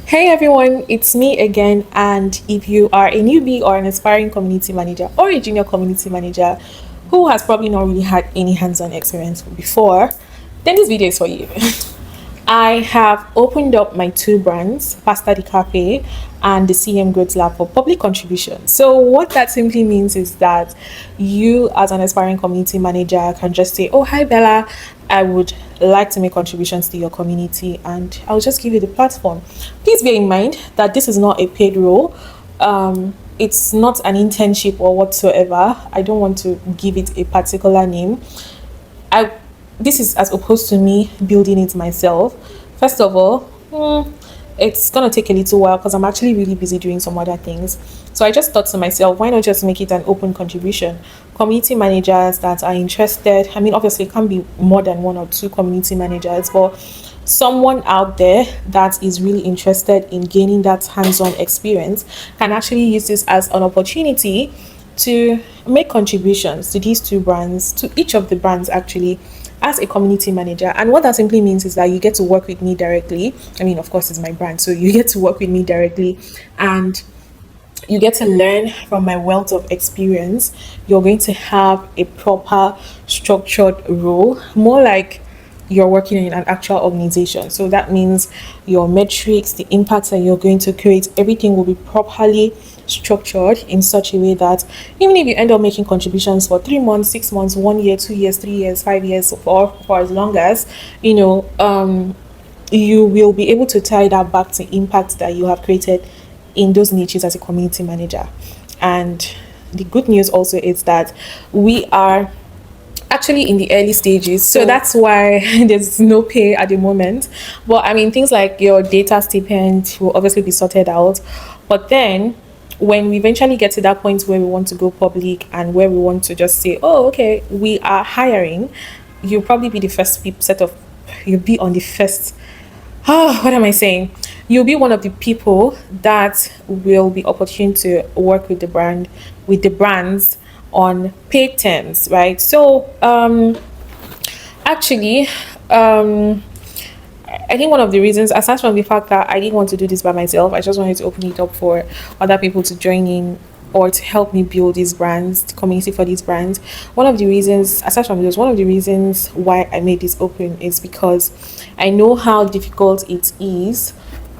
Hey everyone, it's me again. And if you are a newbie or an aspiring community manager or a junior community manager who has probably not really had any hands on experience before, then this video is for you. I have opened up my two brands, Pasta the Cafe and the CM Growth Lab, for public contribution. So what that simply means is that you as an aspiring community manager can just say, oh, hi Bella, I would like to make contributions to your community and I'll just give you the platform. Please bear in mind that this is not a paid role. It's not an internship or whatsoever. I don't want to give it a particular name. I This is as opposed to me building it myself. First of all, it's gonna take a little while because I'm actually really busy doing some other things. So I just thought to myself, why not just make it an open contribution? Community managers that are interested, I mean, obviously it can't be more than one or two community managers, but someone out there that is really interested in gaining that hands-on experience can actually use this as an opportunity to make contributions to these two brands, to each of the brands actually, as a community manager. And what that simply means is that you get to work with me directly. I mean, of course, it's my brand, so you get to work with me directly and you get to learn from my wealth of experience. You're going to have a proper structured role, more like you're working in an actual organization. So that means your metrics, the impacts that you're going to create, everything will be properly structured in such a way that even if you end up making contributions for 3 months, 6 months, 1 year, 2 years, 3 years, 5 years, or for as long as you will be able to tie that back to impact that you have created in those niches as a community manager. And the good news also is that we are actually in the early stages, so that's why there's no pay at the moment. But I mean, things like your data stipend will obviously be sorted out. But then when we eventually get to that point where we want to go public and where we want to just say, oh, okay, we are hiring, you'll probably be the first you'll be on the first, what am I saying? You'll be one of the people that will be opportune to work with the brands on paid terms, right? So actually, I think one of the reasons, aside from the fact that I didn't want to do this by myself, I just wanted to open it up for other people to join in or to help me build these brands, the community for these brands. One of the reasons, aside from this, one of the reasons why I made this open is because I know how difficult it is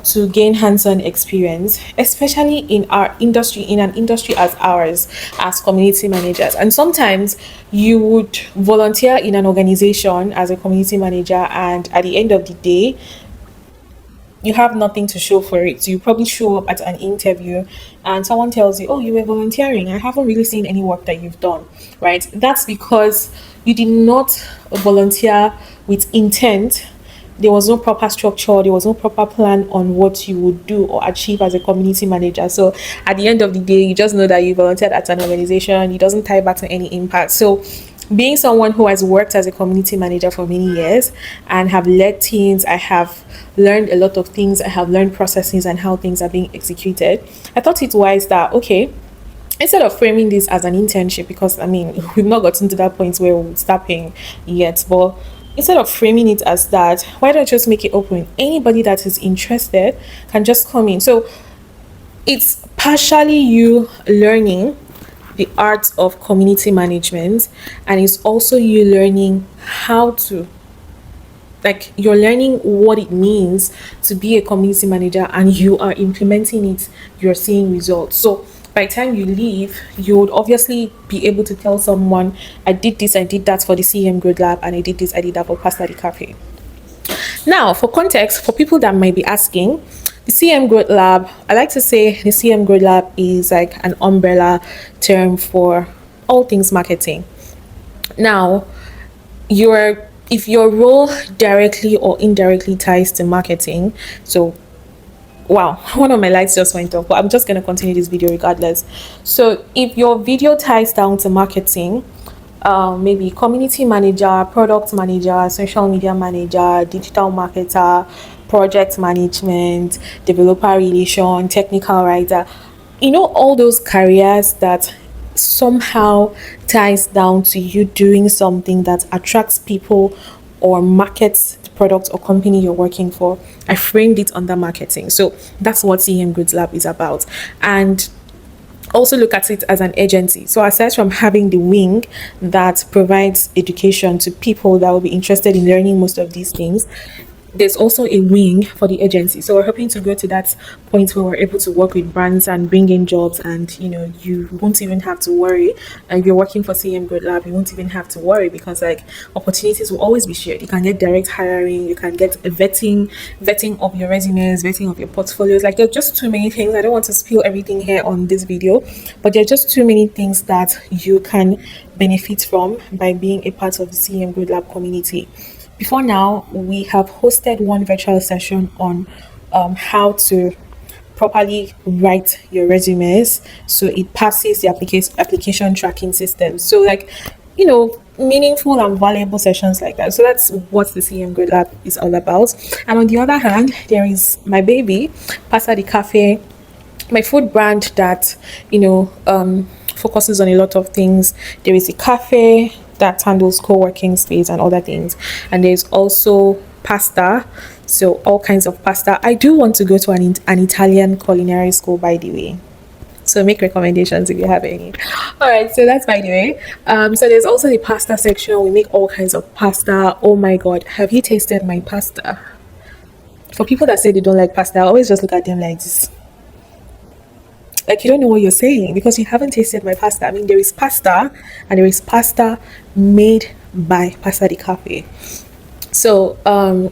to gain hands-on experience, especially in our industry, in an industry as ours, as community managers. And sometimes you would volunteer in an organization as a community manager, and at the end of the day, you have nothing to show for it. So you probably show up at an interview and someone tells you, oh, you were volunteering. I haven't really seen any work that you've done, right? That's because you did not volunteer with intent. There was no proper structure, there was no proper plan on what you would do or achieve as a community manager. So at the end of the day, you just know that you volunteered at an organization, it doesn't tie back to any impact. So being someone who has worked as a community manager for many years and have led teams, I have learned a lot of things, I have learned processes and how things are being executed. I thought it wise that, okay, instead of framing this as an internship, because I mean, we've not gotten to that point where we'll start paying yet, but instead of framing it as that, why don't you just make it open? Anybody that is interested can just come in. So it's partially you learning the art of community management, and it's also you learning how to, like, you're learning what it means to be a community manager and you are implementing it, you're seeing results. So by the time you leave, you would obviously be able to tell someone, I did this, I did that for the CM Growth Lab, and I did this, I did that for Pasta the Cafe. Now, for context, for people that might be asking, the CM Growth Lab, I like to say the CM Growth Lab is like an umbrella term for all things marketing. Now, if your role directly or indirectly ties to marketing, so wow, one of my lights just went off, but I'm just going to continue this video regardless. So if your video ties down to marketing, maybe community manager, product manager, social media manager, digital marketer, project management, developer relation, technical writer, all those careers that somehow ties down to you doing something that attracts people or markets product or company you're working for. I framed it under marketing. So that's what CM Goods Lab is about. And also look at it as an agency. So aside from having the wing that provides education to people that will be interested in learning most of these things, there's also a wing for the agency. So we're hoping to go to that point where we're able to work with brands and bring in jobs, and you won't even have to worry. And if you're working for CM Good Lab, you won't even have to worry, because like opportunities will always be shared. You can get direct hiring, you can get a vetting of your resumes, vetting of your portfolios. Like there's just too many things. I don't want to spill everything here on this video, but there's just too many things that you can benefit from by being a part of the CM Good Lab community. Before now, we have hosted one virtual session on how to properly write your resumes so it passes the application tracking system. So like, meaningful and valuable sessions like that. So that's what the CM Grade Lab is all about. And on the other hand, there is my baby, Pasta the Café, my food brand that, focuses on a lot of things. There is a cafe that handles co-working space and other things, and there's also pasta, so all kinds of pasta. I do want to go to an Italian culinary school, by the way, so make recommendations if you have any. All right, so that's by the way. So there's also the pasta section. We make all kinds of pasta. Oh my god, have you tasted my pasta? For people that say they don't like pasta, I always just look at them like this, like you don't know what you're saying because you haven't tasted my pasta. I mean, there is pasta, and there is pasta made by Pasta di Cafe. So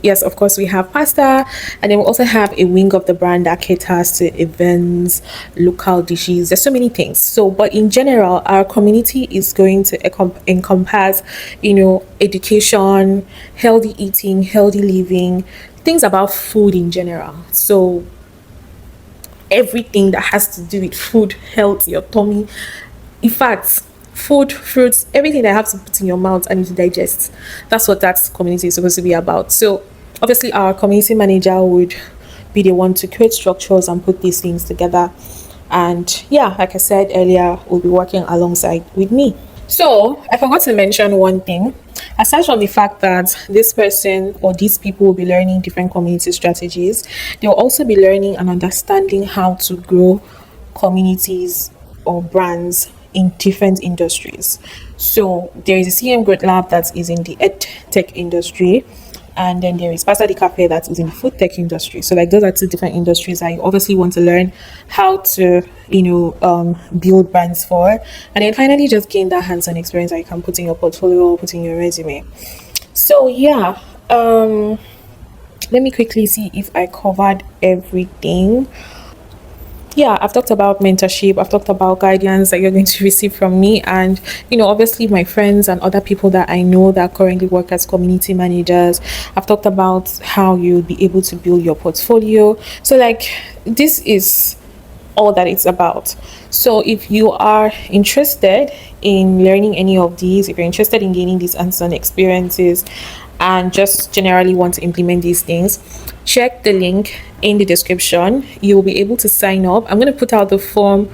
yes, of course we have pasta, and then we also have a wing of the brand that caters to events, local dishes. There's so many things. So but in general, our community is going to encompass education, healthy eating, healthy living, things about food in general. So everything that has to do with food, health, your tummy, in fact, food, fruits, everything that has to put in your mouth and to digest. That's what that community is supposed to be about. So obviously our community manager would be the one to create structures and put these things together. And yeah, like I said earlier, we'll be working alongside with me. So I forgot to mention one thing. Aside from the fact that this person or these people will be learning different community strategies, they'll also be learning and understanding how to grow communities or brands in different industries. So there is a CM Growth Lab that is in the ed tech industry, and then there is Pasta the Cafe that is in the food tech industry. So like those are two different industries that you obviously want to learn how to build brands for, and then finally just gain that hands-on experience that you can put in your portfolio or put in your resume. So yeah, let me quickly see if I covered everything. Yeah, I've talked about mentorship, I've talked about guidance that you're going to receive from me, and obviously my friends and other people that I know that currently work as community managers. I've talked about how you'll be able to build your portfolio. So like this is all that it's about. So if you are interested in learning any of these, if you're interested in gaining these hands-on experiences and just generally want to implement these things, check the link in the description. You will be able to sign up. I'm going to put out the form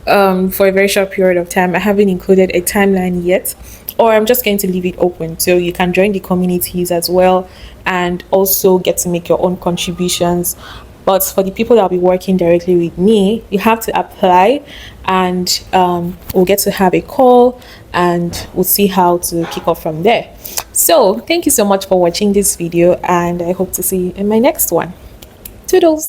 for a very short period of time. I haven't included a timeline yet, or I'm just going to leave it open so you can join the communities as well and also get to make your own contributions. But for the people that will be working directly with me, you have to apply, and we'll get to have a call and we'll see how to kick off from there. So thank you so much for watching this video, and I hope to see you in my next one. Toodles.